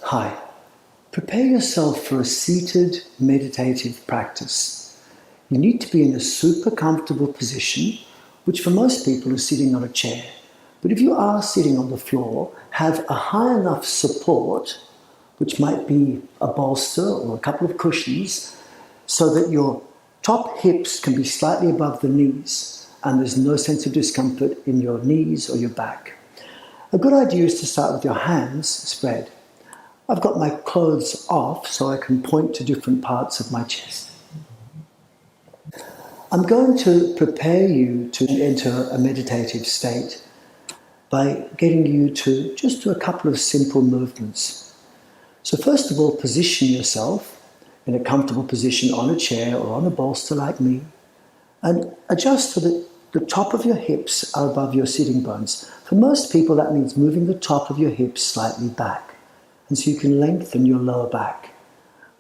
Hi. Prepare yourself for a seated meditative practice. You need to be in a super comfortable position, which for most people is sitting on a chair. But if you are sitting on the floor, have a high enough support, which might be a bolster or a couple of cushions, so that your top hips can be slightly above the knees and there's no sense of discomfort in your knees or your back. A good idea is to start with your hands spread. I've got my clothes off so I can point to different parts of my chest. I'm going to prepare you to enter a meditative state by getting you to just do a couple of simple movements. So first of all, position yourself in a comfortable position on a chair or on a bolster like me, and adjust so that the top of your hips are above your sitting bones. For most people, that means moving the top of your hips slightly back. And so you can lengthen your lower back.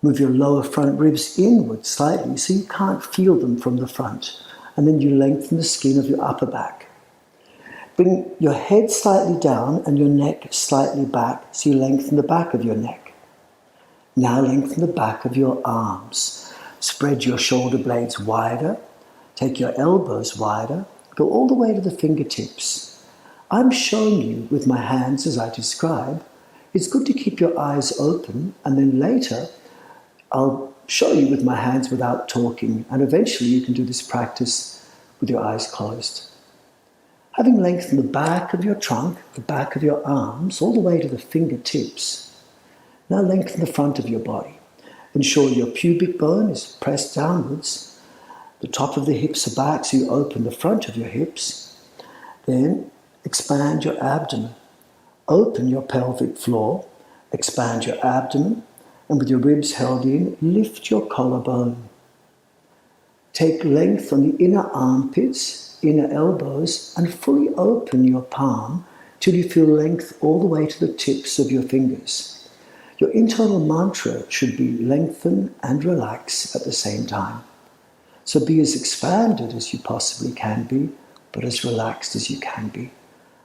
Move your lower front ribs inward slightly so you can't feel them from the front. And then you lengthen the skin of your upper back. Bring your head slightly down and your neck slightly back so you lengthen the back of your neck. Now lengthen the back of your arms. Spread your shoulder blades wider. Take your elbows wider. Go all the way to the fingertips. I'm showing you with my hands as I describe. It's good to keep your eyes open, and then later I'll show you with my hands without talking, and eventually you can do this practice with your eyes closed. Having lengthened the back of your trunk, the back of your arms, all the way to the fingertips, now lengthen the front of your body. Ensure your pubic bone is pressed downwards. The top of the hips are back, so you open the front of your hips. Then expand your abdomen. Open your pelvic floor, expand your abdomen, and with your ribs held in, lift your collarbone. Take length on the inner armpits, inner elbows, and fully open your palm till you feel length all the way to the tips of your fingers. Your internal mantra should be lengthen and relax at the same time. So be as expanded as you possibly can be, but as relaxed as you can be.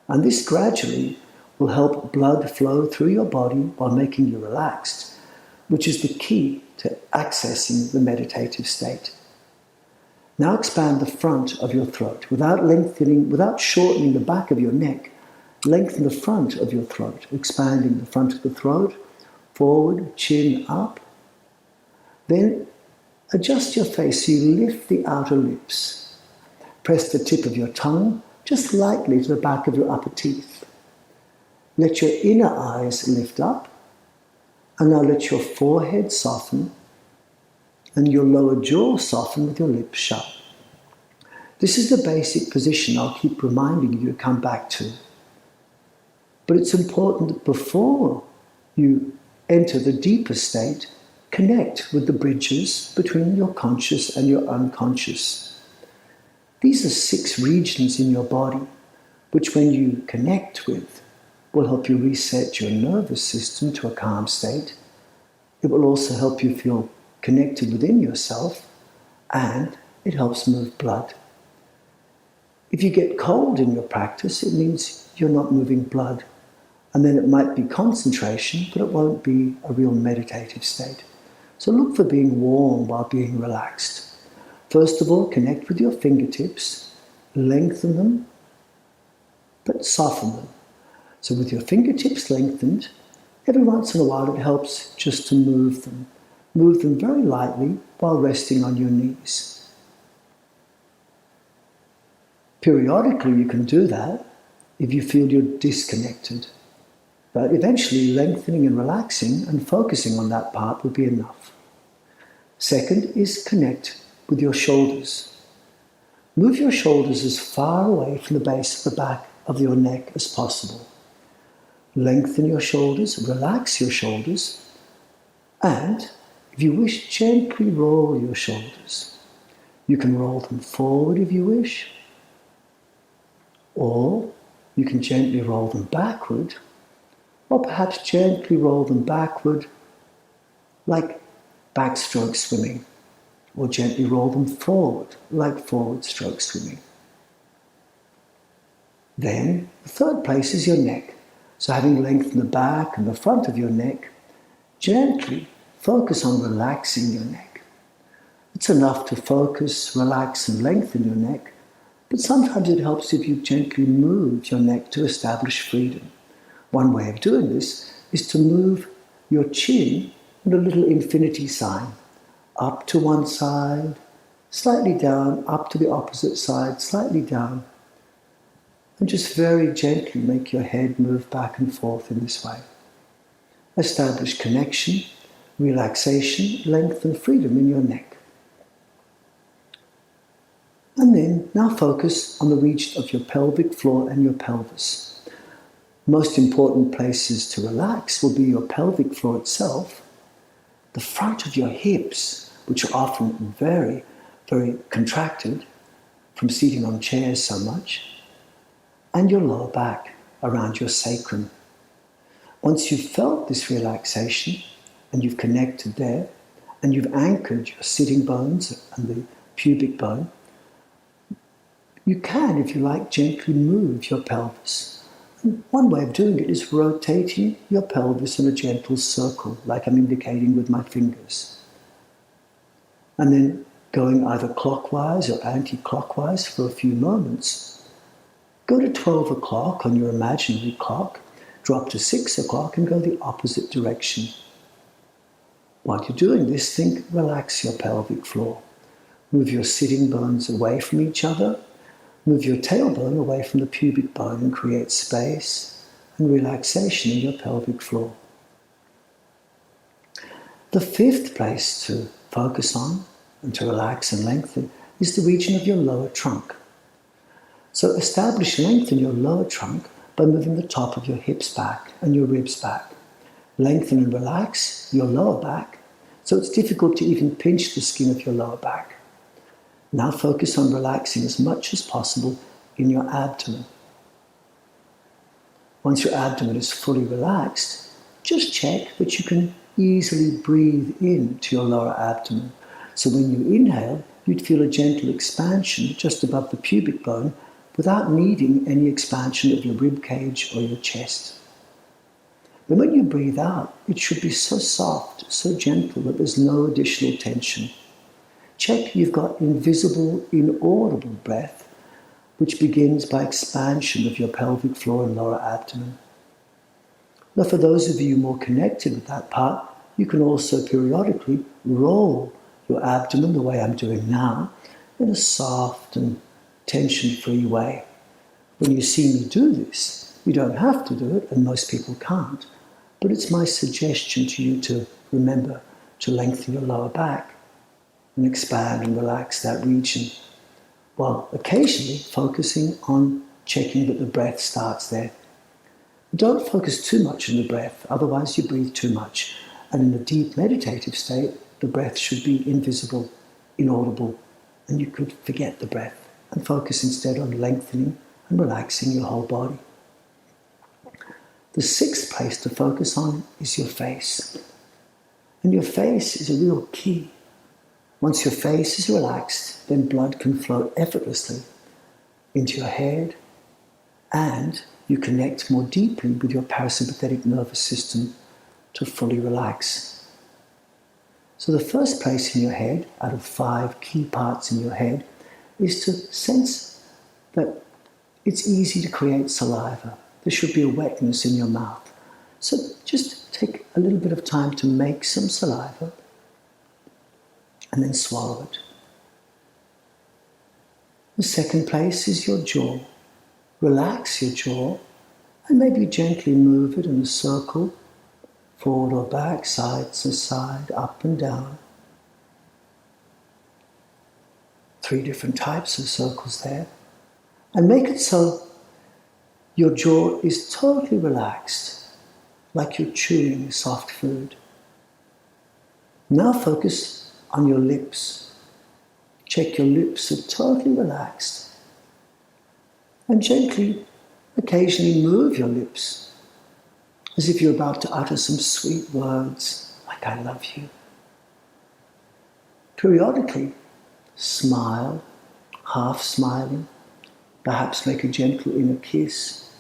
And this gradually will help blood flow through your body while making you relaxed, which is the key to accessing the meditative state. Now expand the front of your throat without shortening the back of your neck. Lengthen the front of your throat, expanding the front of the throat, forward, chin up. Then adjust your face so you lift the outer lips. Press the tip of your tongue just lightly to the back of your upper teeth. Let your inner eyes lift up, and now let your forehead soften, and your lower jaw soften with your lips shut. This is the basic position I'll keep reminding you to come back to. But it's important that before you enter the deeper state, connect with the bridges between your conscious and your unconscious. These are 6 regions in your body, which when you connect with, will help you reset your nervous system to a calm state. It will also help you feel connected within yourself, and it helps move blood. If you get cold in your practice, it means you're not moving blood, and then it might be concentration, but it won't be a real meditative state. So look for being warm while being relaxed. First of all, connect with your fingertips, lengthen them, but soften them. So with your fingertips lengthened, every once in a while it helps just to move them. Move them very lightly while resting on your knees. Periodically you can do that if you feel you're disconnected. But eventually lengthening and relaxing and focusing on that part will be enough. Second is connect with your shoulders. Move your shoulders as far away from the base of the back of your neck as possible. Lengthen your shoulders, relax your shoulders, and if you wish, gently roll your shoulders. You can roll them forward if you wish, or you can gently roll them backward, or perhaps gently roll them backward like backstroke swimming, or gently roll them forward like forward stroke swimming. Then the third place is your neck. So having lengthened the back and the front of your neck, Gently focus on relaxing your neck. It's enough to focus, relax and lengthen your neck, but sometimes it helps if you gently move your neck to establish freedom. One way of doing this is to move your chin in a little infinity sign, up to one side, slightly down, up to the opposite side, slightly down, and just very gently make your head move back and forth in this way. Establish connection, relaxation, length and freedom in your neck. And then now focus on the region of your pelvic floor and your pelvis. Most important places to relax will be your pelvic floor itself, the front of your hips, which are often very, very contracted from sitting on chairs so much, and your lower back around your sacrum. Once you've felt this relaxation and you've connected there and you've anchored your sitting bones and the pubic bone, you can, if you like, gently move your pelvis. And one way of doing it is rotating your pelvis in a gentle circle, like I'm indicating with my fingers. And then going either clockwise or anti-clockwise for a few moments. Go to 12 o'clock on your imaginary clock, drop to 6 o'clock and go the opposite direction. While you're doing this, think, relax your pelvic floor. Move your sitting bones away from each other. Move your tailbone away from the pubic bone and create space and relaxation in your pelvic floor. The fifth place to focus on and to relax and lengthen is the region of your lower trunk. So establish length in your lower trunk by moving the top of your hips back and your ribs back. Lengthen and relax your lower back so it's difficult to even pinch the skin of your lower back. Now focus on relaxing as much as possible in your abdomen. Once your abdomen is fully relaxed, just check that you can easily breathe into your lower abdomen. So when you inhale, you'd feel a gentle expansion just above the pubic bone without needing any expansion of your rib cage or your chest. Then when you breathe out, it should be so soft, so gentle that there's no additional tension. Check you've got invisible, inaudible breath, which begins by expansion of your pelvic floor and lower abdomen. Now for those of you more connected with that part, you can also periodically roll your abdomen the way I'm doing now in a soft and tension-free way. When you see me do this, you don't have to do it, and most people can't, but it's my suggestion to you to remember to lengthen your lower back and expand and relax that region, while occasionally focusing on checking that the breath starts there. Don't focus too much on the breath, otherwise you breathe too much. And in a deep meditative state, the breath should be invisible, inaudible, and you could forget the breath and focus instead on lengthening and relaxing your whole body. The sixth place to focus on is your face. And your face is a real key. Once your face is relaxed, then blood can flow effortlessly into your head, and you connect more deeply with your parasympathetic nervous system to fully relax. So the first place in your head, out of 5 key parts in your head, is to sense that it's easy to create saliva. There should be a wetness in your mouth. So just take a little bit of time to make some saliva and then swallow it. The second place is your jaw. Relax your jaw and maybe gently move it in a circle, forward or back, side to side, up and down. 3 different types of circles there. And make it so your jaw is totally relaxed, like you're chewing soft food. Now focus on your lips. Check your lips are totally relaxed. And gently, occasionally move your lips, as if you're about to utter some sweet words, like I love you. Periodically, smile, half smiling, perhaps make a gentle inner kiss,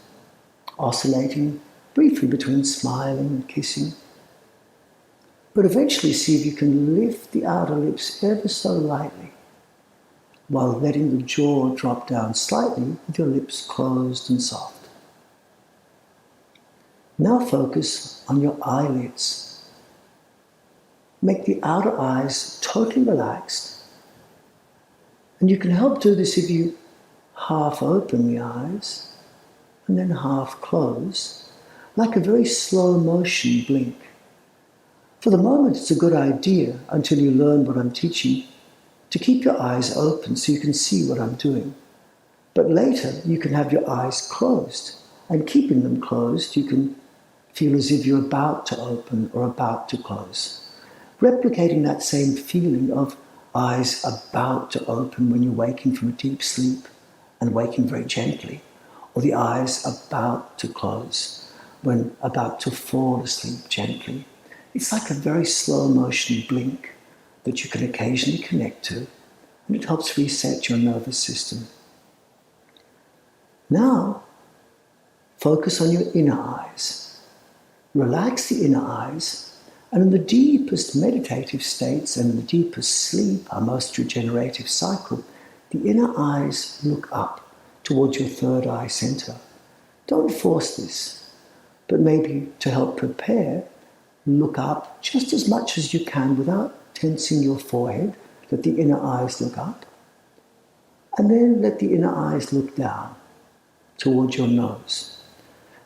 oscillating briefly between smiling and kissing. But eventually see if you can lift the outer lips ever so lightly, while letting the jaw drop down slightly with your lips closed and soft. Now focus on your eyelids. Make the outer eyes totally relaxed. And you can help do this if you half open the eyes and then half close, like a very slow motion blink. For the moment, it's a good idea, until you learn what I'm teaching, to keep your eyes open so you can see what I'm doing. But later, you can have your eyes closed, and keeping them closed, you can feel as if you're about to open or about to close. Replicating that same feeling of eyes about to open when you're waking from a deep sleep and waking very gently, or the eyes about to close when about to fall asleep gently. It's like a very slow motion blink that you can occasionally connect to, and it helps reset your nervous system. Now, focus on your inner eyes. Relax the inner eyes, and in the deepest meditative states and in the deepest sleep, our most regenerative cycle, the inner eyes look up towards your third eye center. Don't force this, but maybe to help prepare, look up just as much as you can without tensing your forehead. Let the inner eyes look up, and then let the inner eyes look down towards your nose.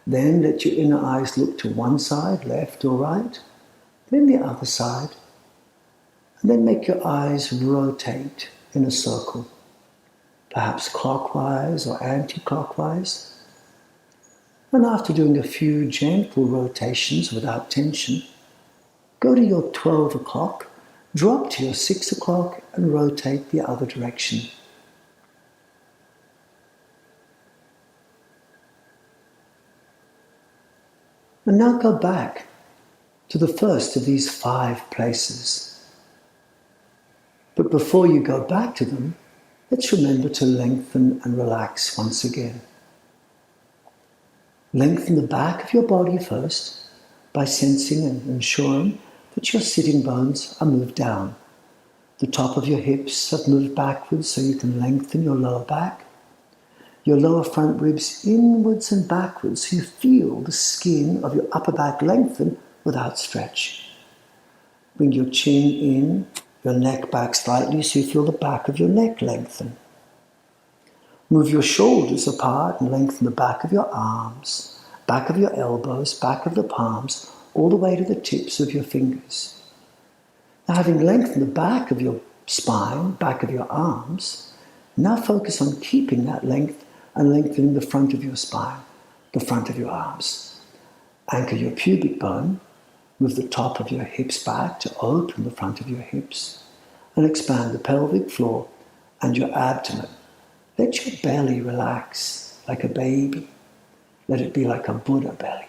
Then let your inner eyes look to one side, left or right, then the other side, and then make your eyes rotate in a circle, perhaps clockwise or anti-clockwise. And after doing a few gentle rotations without tension, go to your 12 o'clock, drop to your 6 o'clock, and rotate the other direction. And now go back to the first of these 5 places. But before you go back to them, let's remember to lengthen and relax once again. Lengthen the back of your body first by sensing and ensuring that your sitting bones are moved down. The top of your hips have moved backwards so you can lengthen your lower back. Your lower front ribs inwards and backwards so you feel the skin of your upper back lengthen without stretch. Bring your chin in, your neck back slightly so you feel the back of your neck lengthen. Move your shoulders apart and lengthen the back of your arms, back of your elbows, back of the palms, all the way to the tips of your fingers. Now, having lengthened the back of your spine, back of your arms, now focus on keeping that length and lengthening the front of your spine, the front of your arms. Anchor your pubic bone, move the top of your hips back to open the front of your hips, and expand the pelvic floor and your abdomen. Let your belly relax like a baby. Let it be like a Buddha belly.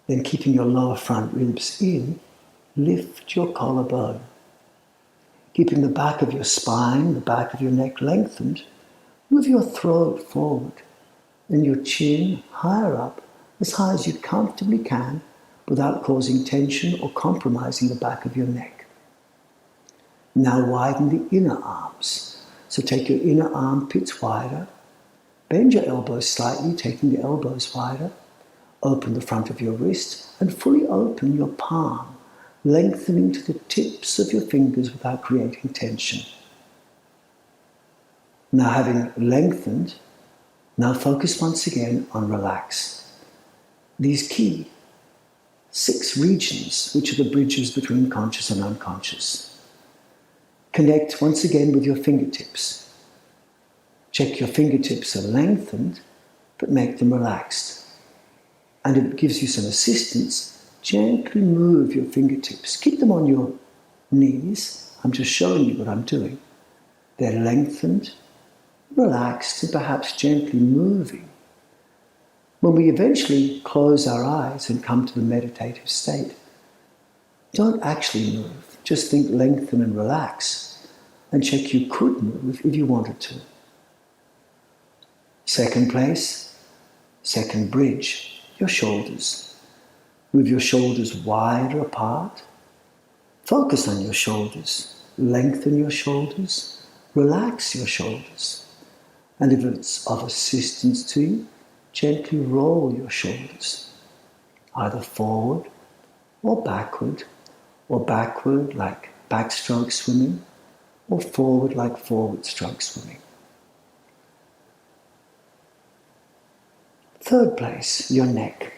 Then keeping your lower front ribs in, lift your collarbone. Keeping the back of your spine, the back of your neck lengthened, move your throat forward and your chin higher up, as high as you comfortably can, without causing tension or compromising the back of your neck. Now widen the inner arms. So take your inner armpits wider, bend your elbows slightly, taking the elbows wider, open the front of your wrist and fully open your palm, lengthening to the tips of your fingers without creating tension. Now having lengthened, now focus once again on relax. These key 6 regions, which are the bridges between conscious and unconscious. Connect once again with your fingertips. Check your fingertips are lengthened, but make them relaxed. And it gives you some assistance. Gently move your fingertips. Keep them on your knees. I'm just showing you what I'm doing. They're lengthened, relaxed, and perhaps gently moving. When we eventually close our eyes and come to the meditative state, don't actually move. Just think lengthen and relax, and check you could move if you wanted to. Second place, second bridge, your shoulders. Move your shoulders wider apart, Focus on your shoulders. Lengthen your shoulders. Relax your shoulders. And if it's of assistance to you, gently roll your shoulders, either forward or backward like backstroke swimming, or forward like forward stroke swimming. Third place, your neck.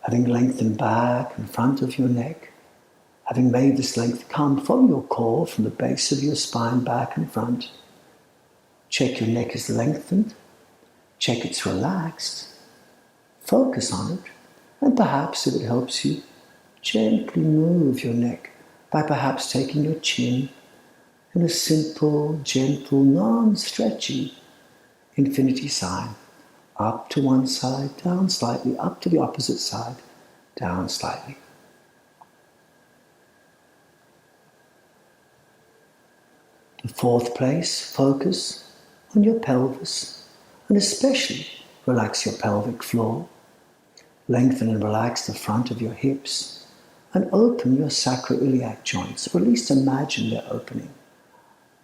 Having lengthened back and front of your neck, having made this length come from your core, from the base of your spine, back and front. Check your neck is lengthened. Check it's relaxed. Focus on it. And perhaps if it helps you, gently move your neck by perhaps taking your chin in a simple, gentle, non-stretchy infinity sign. Up to one side, down slightly, up to the opposite side, down slightly. The fourth place, focus on your pelvis, and especially relax your pelvic floor. Lengthen and relax the front of your hips, and open your sacroiliac joints, or at least imagine they're opening.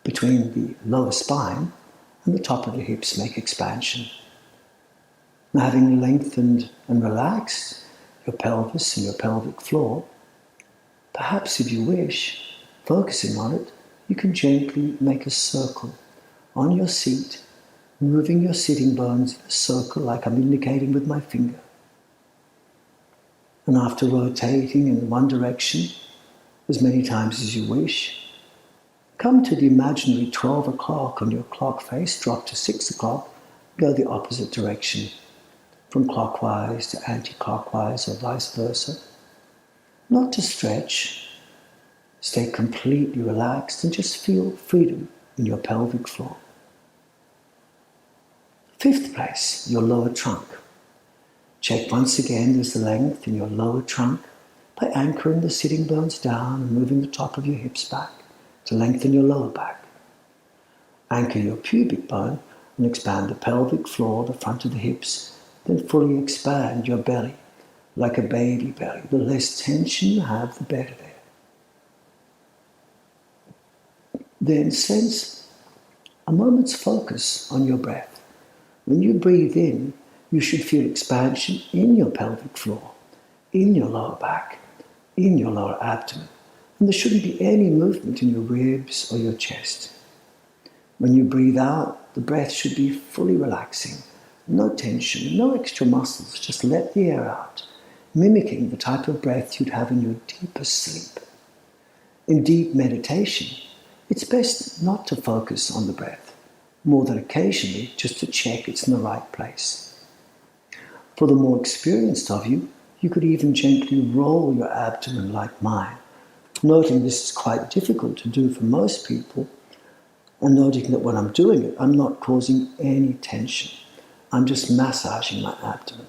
Between the lower spine and the top of the hips, make expansion. Now, having lengthened and relaxed your pelvis and your pelvic floor, perhaps if you wish, focusing on it, you can gently make a circle on your seat, moving your sitting bones in a circle like I'm indicating with my finger. And after rotating in one direction as many times as you wish, come to the imaginary 12 o'clock on your clock face, drop to 6 o'clock, go the opposite direction, from clockwise to anti-clockwise or vice versa. Not to stretch, stay completely relaxed and just feel freedom in your pelvic floor. Fifth place, your lower trunk. Check once again there's the length in your lower trunk by anchoring the sitting bones down and moving the top of your hips back to lengthen your lower back. Anchor your pubic bone and expand the pelvic floor, the front of the hips, then fully expand your belly like a baby belly. The less tension you have, the better there. Then sense a moment's focus on your breath. When you breathe in, you should feel expansion in your pelvic floor, in your lower back, in your lower abdomen. And there shouldn't be any movement in your ribs or your chest. When you breathe out, the breath should be fully relaxing. No tension, no extra muscles, just let the air out, mimicking the type of breath you'd have in your deepest sleep. In deep meditation, it's best not to focus on the breath, more than occasionally just to check it's in the right place. For the more experienced of you, you could even gently roll your abdomen like mine, noting this is quite difficult to do for most people, and noting that when I'm doing it, I'm not causing any tension. I'm just massaging my abdomen,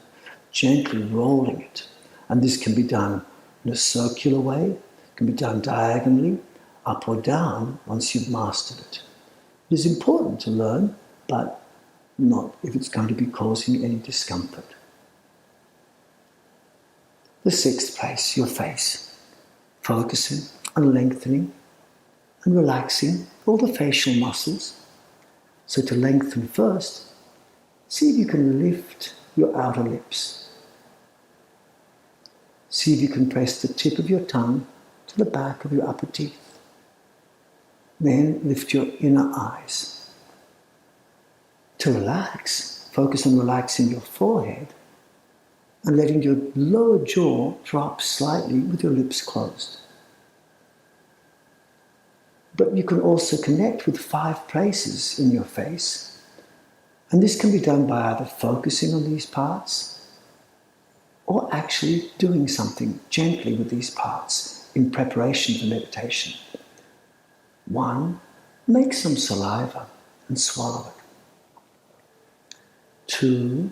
gently rolling it. And this can be done in a circular way, can be done diagonally, up or down once you've mastered it. It is important to learn, but not if it's going to be causing any discomfort. The sixth place, your face. Focusing on lengthening and relaxing all the facial muscles. So to lengthen first, see if you can lift your outer lips. See if you can press the tip of your tongue to the back of your upper teeth. Then lift your inner eyes. To relax, focus on relaxing your forehead and letting your lower jaw drop slightly with your lips closed. But you can also connect with 5 places in your face. And this can be done by either focusing on these parts or actually doing something gently with these parts in preparation for meditation. 1, make some saliva and swallow it. 2,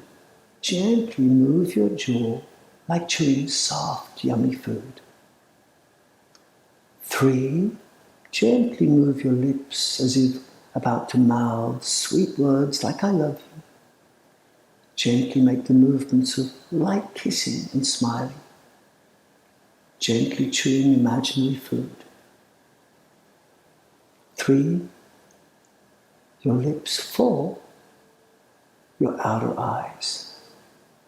gently move your jaw like chewing soft, yummy food. 3, gently move your lips as if about to mouth sweet words like I love you. Gently make the movements of light kissing and smiling. Gently chewing imaginary food. 3, your lips. 4, your outer eyes.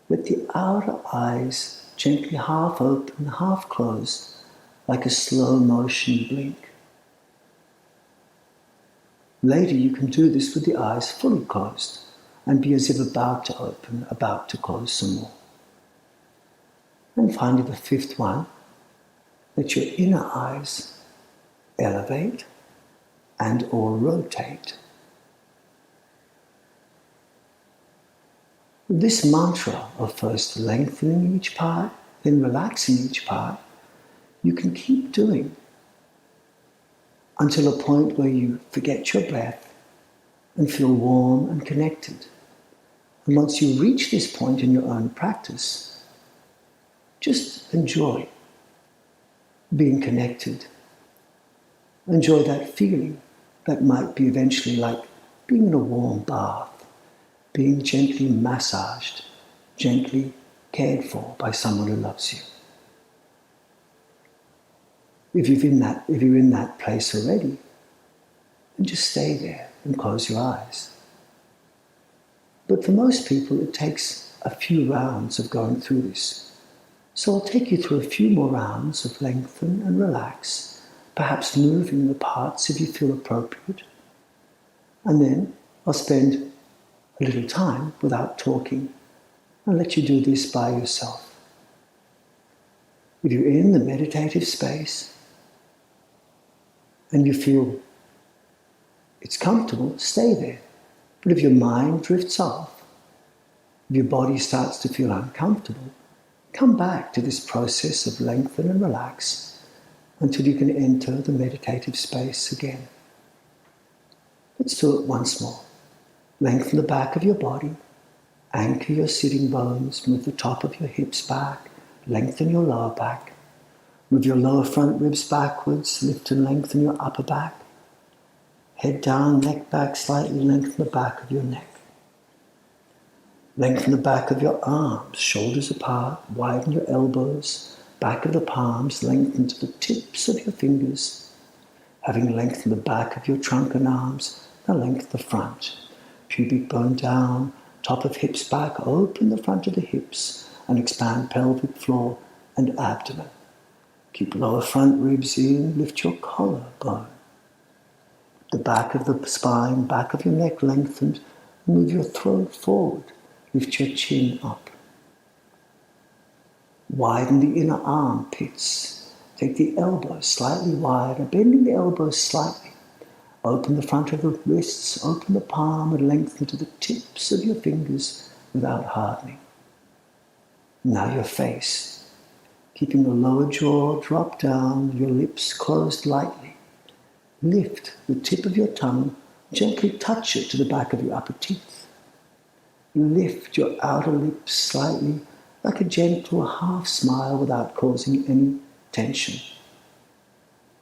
Let the outer eyes gently half open, half close, like a slow motion blink. Later you can do this with the eyes fully closed and be as if about to open, about to close some more. And finally the 5th one, let your inner eyes elevate and or rotate. This mantra of first lengthening each part, then relaxing each part, you can keep doing until a point where you forget your breath and feel warm and connected. And once you reach this point in your own practice, just enjoy being connected. Enjoy that feeling that might be eventually like being in a warm bath, being gently massaged, gently cared for by someone who loves you. If you're in that place already, then just stay there and close your eyes. But for most people, it takes a few rounds of going through this. So I'll take you through a few more rounds of lengthen and relax, perhaps moving the parts if you feel appropriate. And then I'll spend a little time without talking and let you do this by yourself. If you're in the meditative space and you feel it's comfortable, stay there. But if your mind drifts off, if your body starts to feel uncomfortable, come back to this process of lengthen and relax until you can enter the meditative space again. Let's do it once more. Lengthen the back of your body, anchor your sitting bones, move the top of your hips back, lengthen your lower back, move your lower front ribs backwards, lift and lengthen your upper back, head down, neck back slightly, lengthen the back of your neck. Lengthen the back of your arms, shoulders apart, widen your elbows, back of the palms, lengthen to the tips of your fingers. Having lengthened the back of your trunk and arms, now lengthen the front. Pubic bone down, top of hips back, open the front of the hips and expand pelvic floor and abdomen. Keep lower front ribs in, lift your collarbone. The back of the spine, back of your neck lengthened, move your throat forward. Lift your chin up. Widen the inner armpits. Take the elbows slightly wider, bending the elbows slightly. Open the front of the wrists, open the palm and lengthen to the tips of your fingers without hardening. Now your face. Keeping the lower jaw drop down, your lips closed lightly. Lift the tip of your tongue, gently touch it to the back of your upper teeth. Lift your outer lips slightly, like a gentle half smile without causing any tension.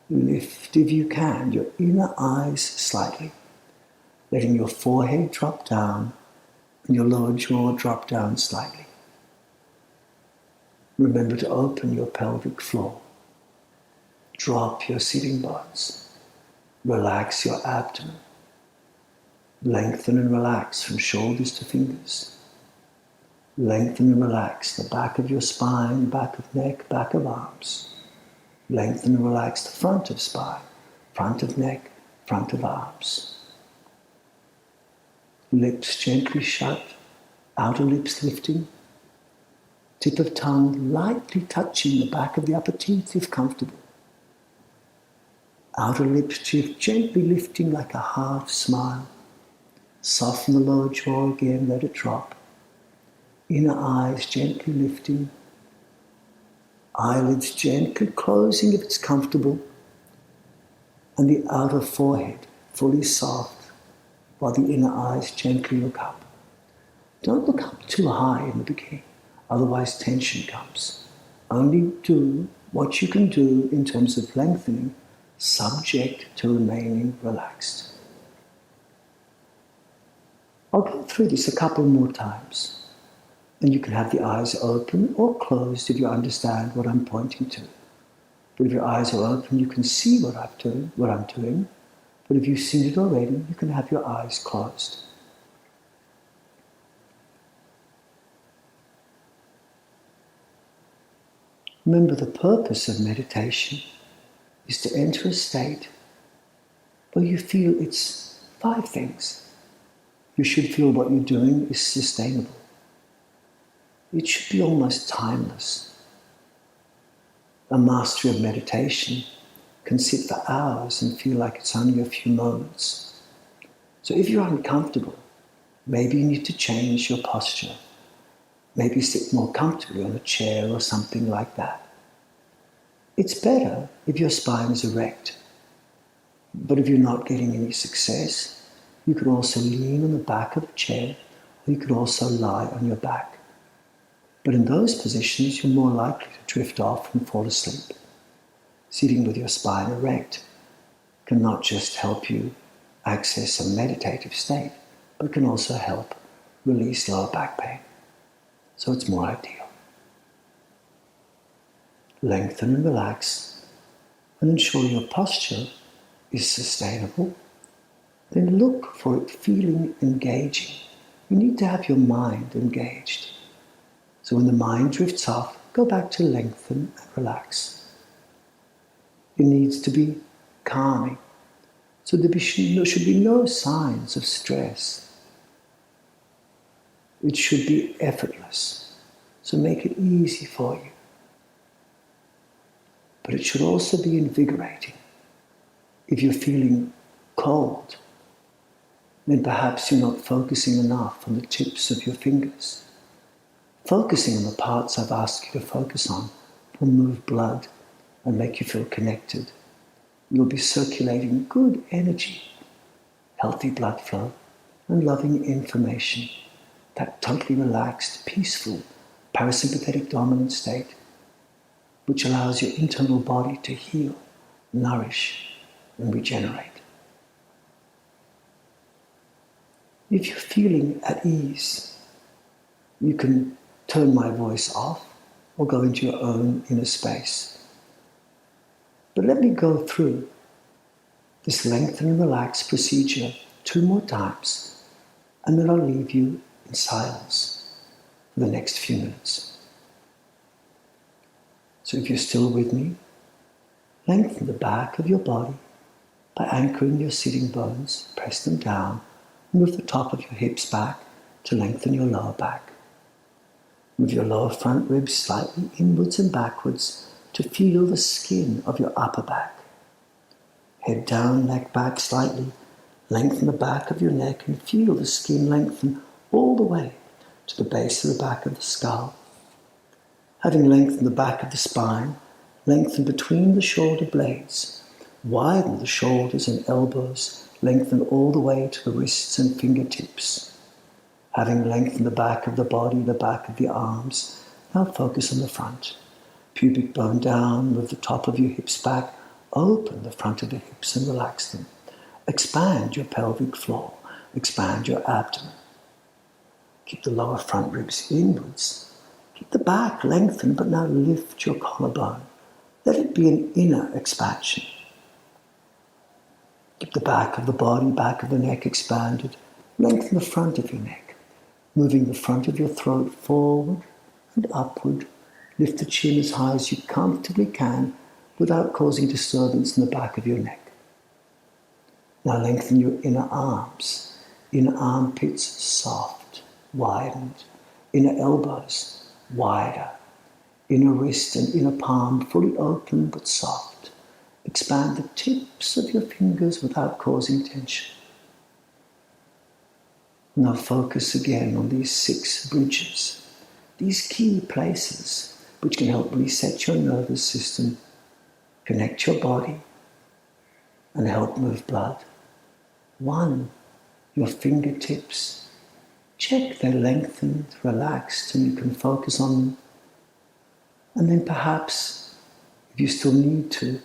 Lift, if you can, your inner eyes slightly, letting your forehead drop down and your lower jaw drop down slightly. Remember to open your pelvic floor. Drop your sitting bones. Relax your abdomen. Lengthen and relax from shoulders to fingers. Lengthen and relax the back of your spine, back of neck, back of arms. Lengthen and relax the front of spine, front of neck, front of arms. Lips gently shut, outer lips lifting. Tip of tongue lightly touching the back of the upper teeth if comfortable. Outer lips gently lifting like a half smile. Soften the lower jaw again, let it drop. Inner eyes gently lifting. Eyelids gently closing if it's comfortable. And the outer forehead fully soft, while the inner eyes gently look up. Don't look up too high in the beginning, otherwise tension comes. Only do what you can do in terms of lengthening, subject to remaining relaxed. I'll go through this a couple more times, and you can have the eyes open or closed if you understand what I'm pointing to. But if your eyes are open, you can see what I'm doing. But if you've seen it already, you can have your eyes closed. Remember, the purpose of meditation is to enter a state where you feel it's 5 things. You should feel what you're doing is sustainable. It should be almost timeless. A master of meditation can sit for hours and feel like it's only a few moments. So if you're uncomfortable, maybe you need to change your posture. Maybe sit more comfortably on a chair or something like that. It's better if your spine is erect. But if you're not getting any success, you could also lean on the back of a chair, or you could also lie on your back. But in those positions, you're more likely to drift off and fall asleep. Sitting with your spine erect can not just help you access a meditative state, but can also help release lower back pain. So it's more ideal. Lengthen and relax, and ensure your posture is sustainable. Then look for it feeling engaging. You need to have your mind engaged. So when the mind drifts off, go back to lengthen and relax. It needs to be calming. So there should be no signs of stress. It should be effortless. So make it easy for you. But it should also be invigorating. If you're feeling cold, then perhaps you're not focusing enough on the tips of your fingers. Focusing on the parts I've asked you to focus on will move blood and make you feel connected. You'll be circulating good energy, healthy blood flow, and loving information. That totally relaxed, peaceful, parasympathetic dominant state, which allows your internal body to heal, nourish, and regenerate. If you're feeling at ease, you can turn my voice off or go into your own inner space. But let me go through this lengthen and relax procedure 2 more times, and then I'll leave you in silence for the next few minutes. So if you're still with me, lengthen the back of your body by anchoring your sitting bones, press them down, move the top of your hips back to lengthen your lower back. Move your lower front ribs slightly inwards and backwards to feel the skin of your upper back. Head down, neck back slightly, lengthen the back of your neck and feel the skin lengthen all the way to the base of the back of the skull. Having lengthened the back of the spine, lengthen between the shoulder blades. Widen the shoulders and elbows, lengthen all the way to the wrists and fingertips. Having lengthened the back of the body, the back of the arms, now focus on the front. Pubic bone down, move the top of your hips back, open the front of the hips and relax them. Expand your pelvic floor, expand your abdomen. Keep the lower front ribs inwards. Keep the back lengthened, but now lift your collarbone. Let it be an inner expansion. Keep the back of the body, back of the neck expanded. Lengthen the front of your neck, moving the front of your throat forward and upward. Lift the chin as high as you comfortably can without causing disturbance in the back of your neck. Now lengthen your inner arms, inner armpits soft, widened, inner elbows wider, inner wrist and inner palm fully open but soft. Expand the tips of your fingers without causing tension. Now focus again on these 6 bridges, these key places which can help reset your nervous system, connect your body, and help move blood. 1, your fingertips. Check they're lengthened, relaxed, and you can focus on them. And then perhaps, if you still need to,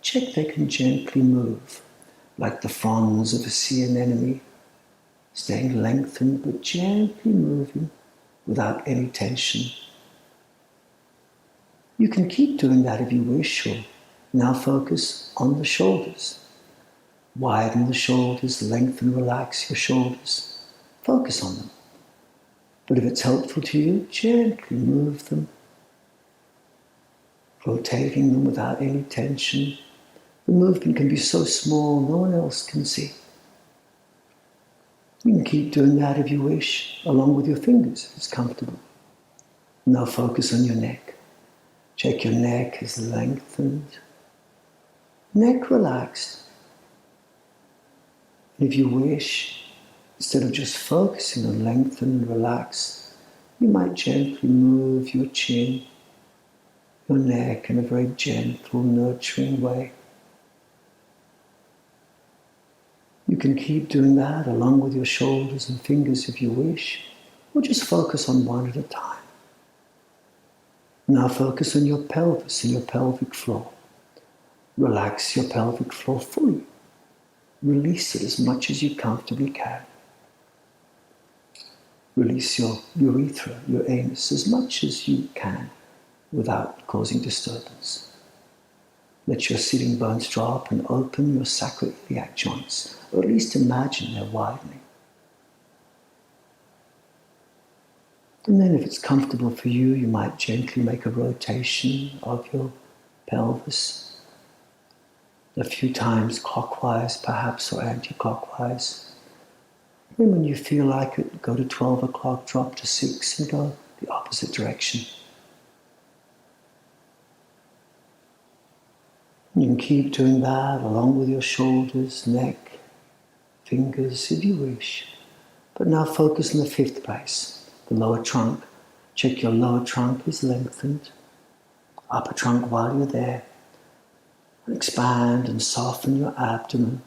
check they can gently move, like the fronds of a sea anemone, staying lengthened but gently moving without any tension. You can keep doing that if you wish, or now focus on the shoulders. Widen the shoulders, lengthen, relax your shoulders. Focus on them. But if it's helpful to you, gently move them, rotating them without any tension. The movement can be so small, no one else can see. You can keep doing that if you wish, along with your fingers, if it's comfortable. Now focus on your neck. Check your neck is lengthened. Neck relaxed. And if you wish, instead of just focusing on lengthen and relax, you might gently move your chin, your neck in a very gentle, nurturing way. You can keep doing that along with your shoulders and fingers if you wish, or just focus on one at a time. Now focus on your pelvis and your pelvic floor. Relax your pelvic floor fully. Release it as much as you comfortably can. Release your urethra, your anus, as much as you can without causing disturbance. Let your sitting bones drop and open your sacroiliac joints, or at least imagine they're widening. And then if it's comfortable for you, you might gently make a rotation of your pelvis, a few times clockwise perhaps, or anti-clockwise. Then when you feel like it, go to 12 o'clock, drop to 6 and go the opposite direction. You can keep doing that along with your shoulders, neck, fingers, if you wish. But now focus on the fifth place, the lower trunk. Check your lower trunk is lengthened. Upper trunk while you're there. And expand and soften your abdomen.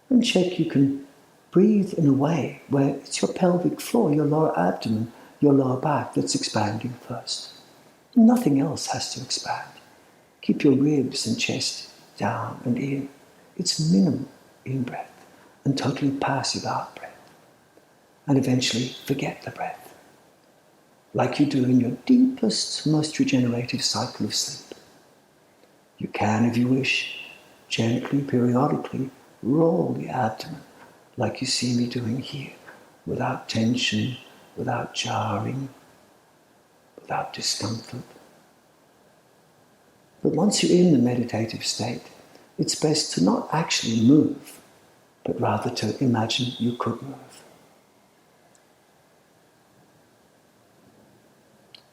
And check you can breathe in a way where it's your pelvic floor, your lower abdomen, your lower back that's expanding first. Nothing else has to expand. Keep your ribs and chest down and in. It's minimal in-breath and totally passive out-breath. And eventually forget the breath, like you do in your deepest, most regenerative cycle of sleep. You can, if you wish, gently, periodically roll the abdomen, like you see me doing here, without tension, without jarring, without discomfort. But once you're in the meditative state, it's best to not actually move, but rather to imagine you could move.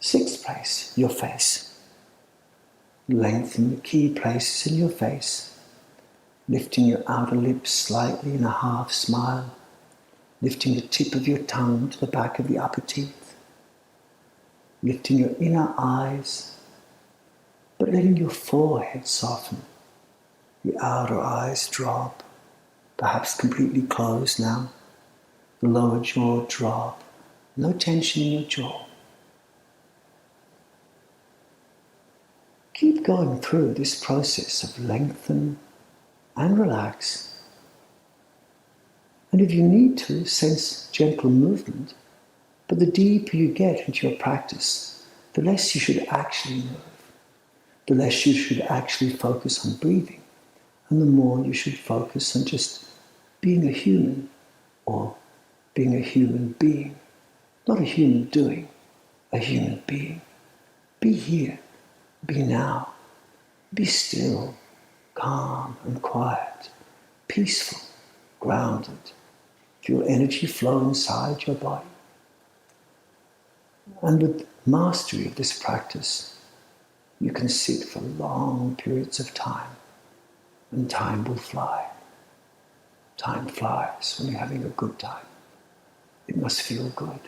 Sixth place, your face. Lengthen the key places in your face, lifting your outer lips slightly in a half smile, lifting the tip of your tongue to the back of the upper teeth, lifting your inner eyes, but letting your forehead soften, your outer eyes drop, perhaps completely closed now, the lower jaw drop, no tension in your jaw. Keep going through this process of lengthen and relax. And if you need to, sense gentle movement, but the deeper you get into your practice, the less you should actually move. The less you should actually focus on breathing, and the more you should focus on just being a human, or being a human being. Not a human doing, a human being. Be here, be now, be still, calm and quiet, peaceful, grounded. Feel energy flow inside your body. And with mastery of this practice, you can sit for long periods of time, and time will fly. Time flies when you're having a good time. It must feel good.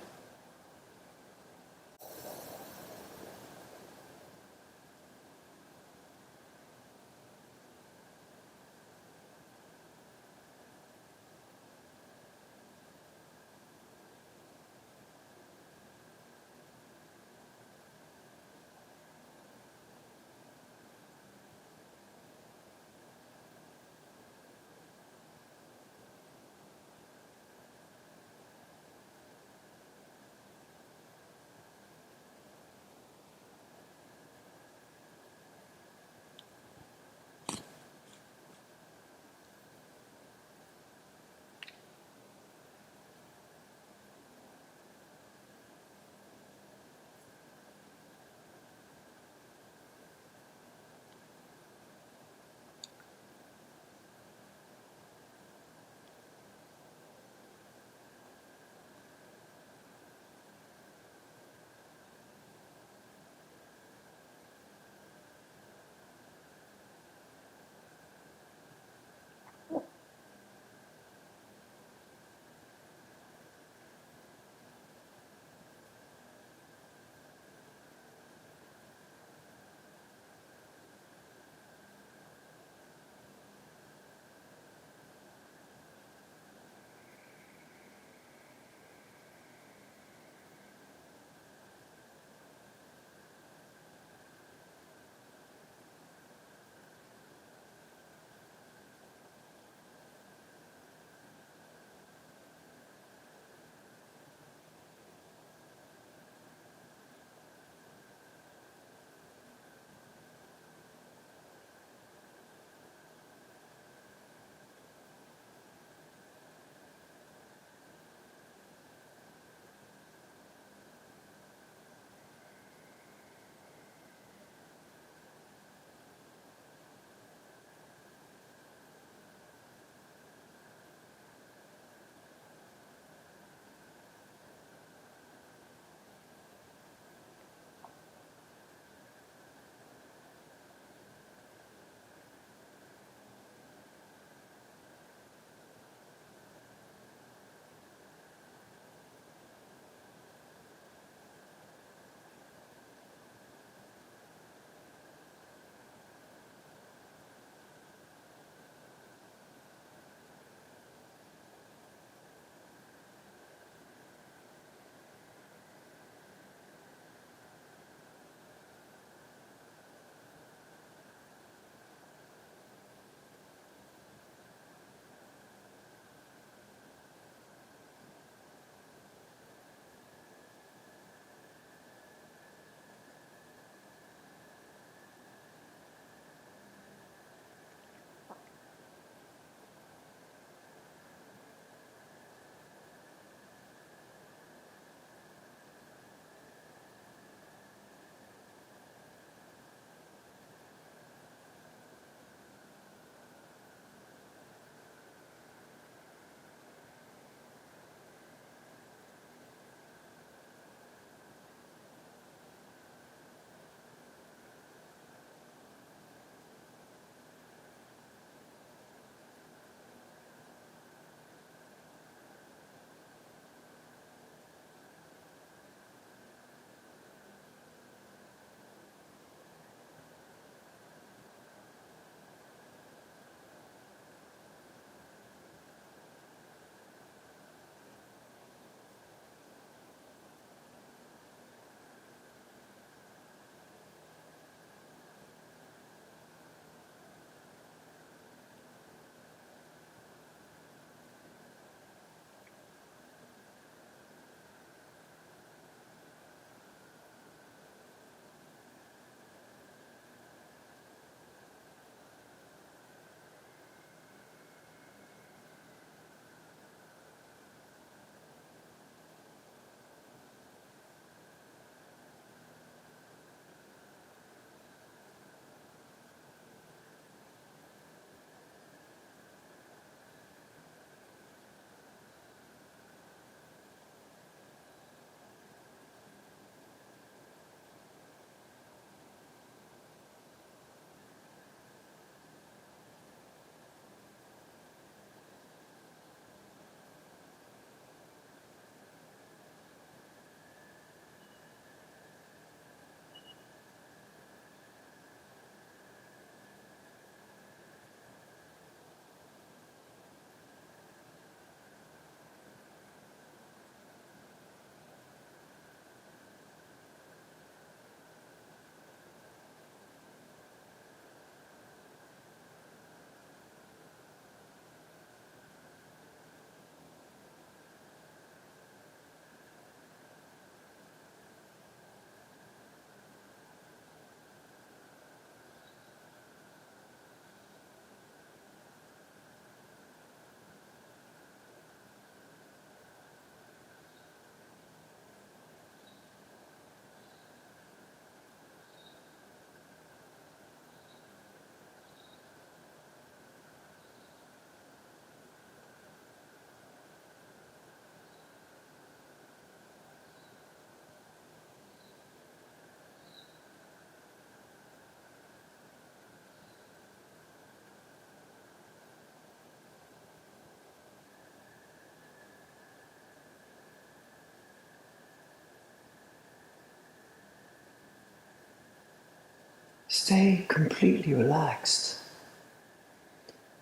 Stay completely relaxed.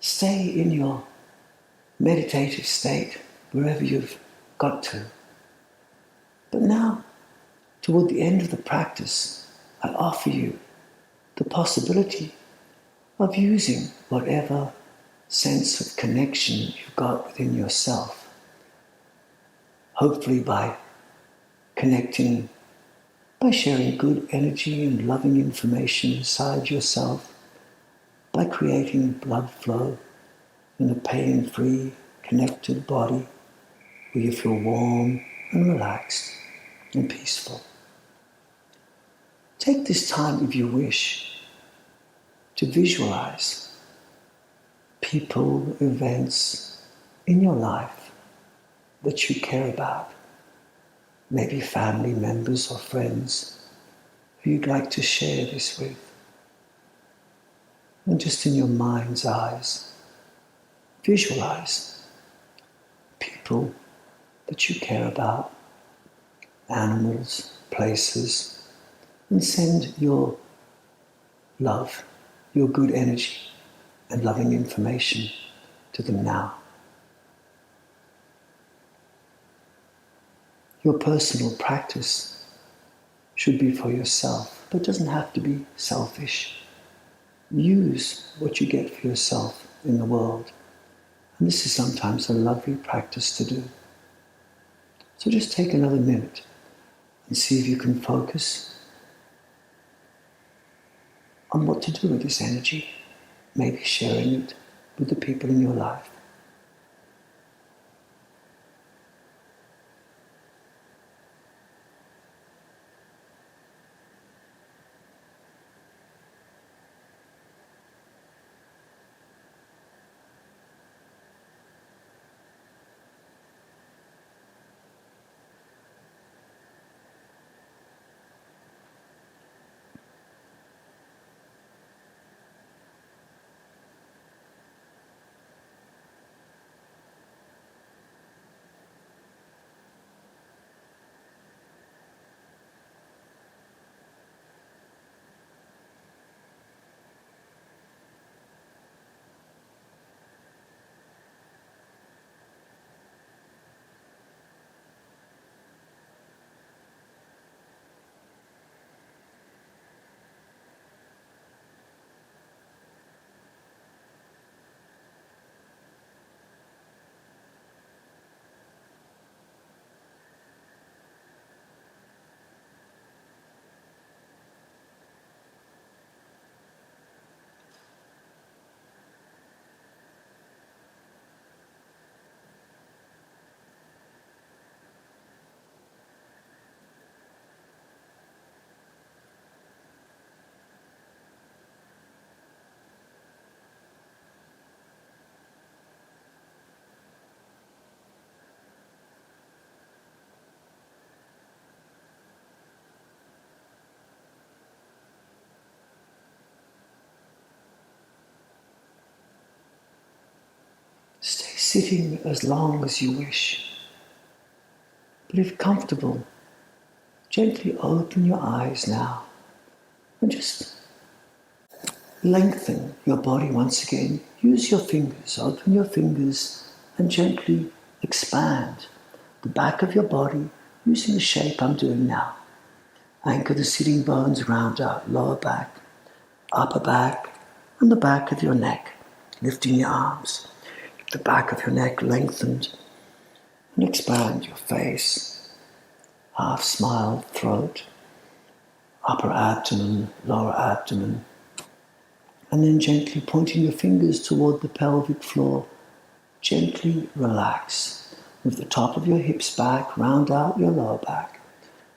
Stay in your meditative state wherever you've got to. But now, toward the end of the practice, I offer you the possibility of using whatever sense of connection you've got within yourself. Hopefully by connecting, by sharing good energy and loving information inside yourself, by creating blood flow in a pain-free, connected body where you feel warm and relaxed and peaceful. Take this time, if you wish, to visualize people, events in your life that you care about, maybe family members or friends who you'd like to share this with. And just in your mind's eyes, visualize people that you care about, animals, places, and send your love, your good energy and loving information to them now. Your personal practice should be for yourself, but it doesn't have to be selfish. Use what you get for yourself in the world. And this is sometimes a lovely practice to do. So just take another minute and see if you can focus on what to do with this energy, maybe sharing it with the people in your life. Stay sitting as long as you wish. But if comfortable, gently open your eyes now and just lengthen your body once again. Use your fingers, open your fingers and gently expand the back of your body using the shape I'm doing now. Anchor the sitting bones round out lower back, upper back, and the back of your neck, lifting your arms. The back of your neck lengthened and expand your face, half smile, throat, upper abdomen, lower abdomen, and then gently pointing your fingers toward the pelvic floor, gently relax. With the top of your hips back, round out your lower back,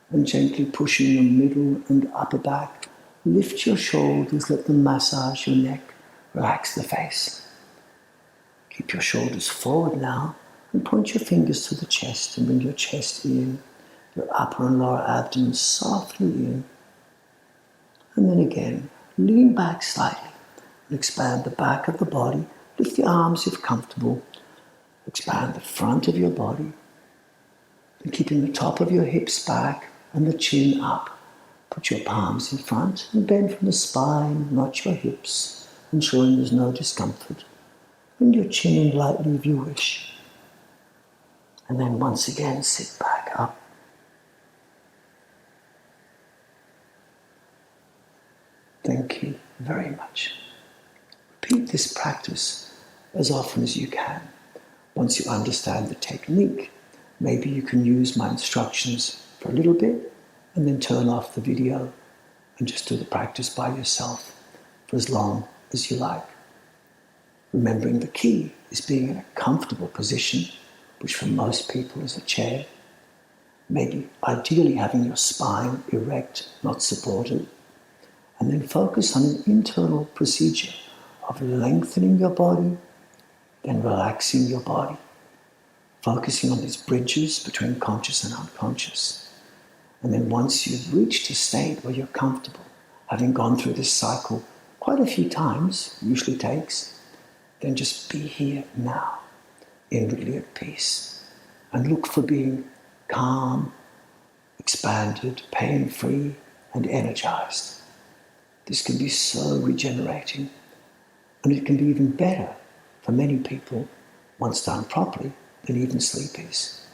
and gently pushing your middle and upper back, lift your shoulders, let them massage your neck, relax the face. Keep your shoulders forward now and point your fingers to the chest and bring your chest in, your upper and lower abdomen softly in. And then again, lean back slightly and expand the back of the body. Lift the arms if comfortable. Expand the front of your body and keeping the top of your hips back and the chin up. Put your palms in front and bend from the spine, notch your hips, ensuring there's no discomfort. Bring your chin in lightly if you wish. And then once again, sit back up. Thank you very much. Repeat this practice as often as you can. Once you understand the technique, maybe you can use my instructions for a little bit and then turn off the video and just do the practice by yourself for as long as you like. Remembering the key is being in a comfortable position, which for most people is a chair. Maybe ideally having your spine erect, not supported. And then focus on an internal procedure of lengthening your body, then relaxing your body, focusing on these bridges between conscious and unconscious. And then once you've reached a state where you're comfortable, having gone through this cycle quite a few times, usually takes, then just be here now, inwardly at peace, and look for being calm, expanded, pain-free, and energized. This can be so regenerating, and it can be even better for many people, once done properly, than even sleep is.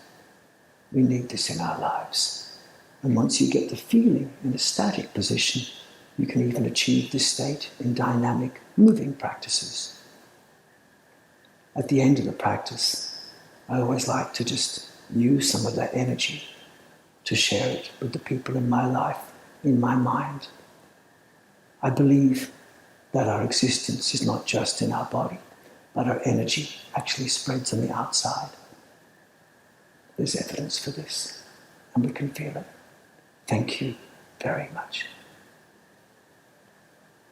We need this in our lives. And once you get the feeling in a static position, you can even achieve this state in dynamic, moving practices. At the end of the practice, I always like to just use some of that energy to share it with the people in my life, in my mind. I believe that our existence is not just in our body, but our energy actually spreads on the outside. There's evidence for this, and we can feel it. Thank you very much.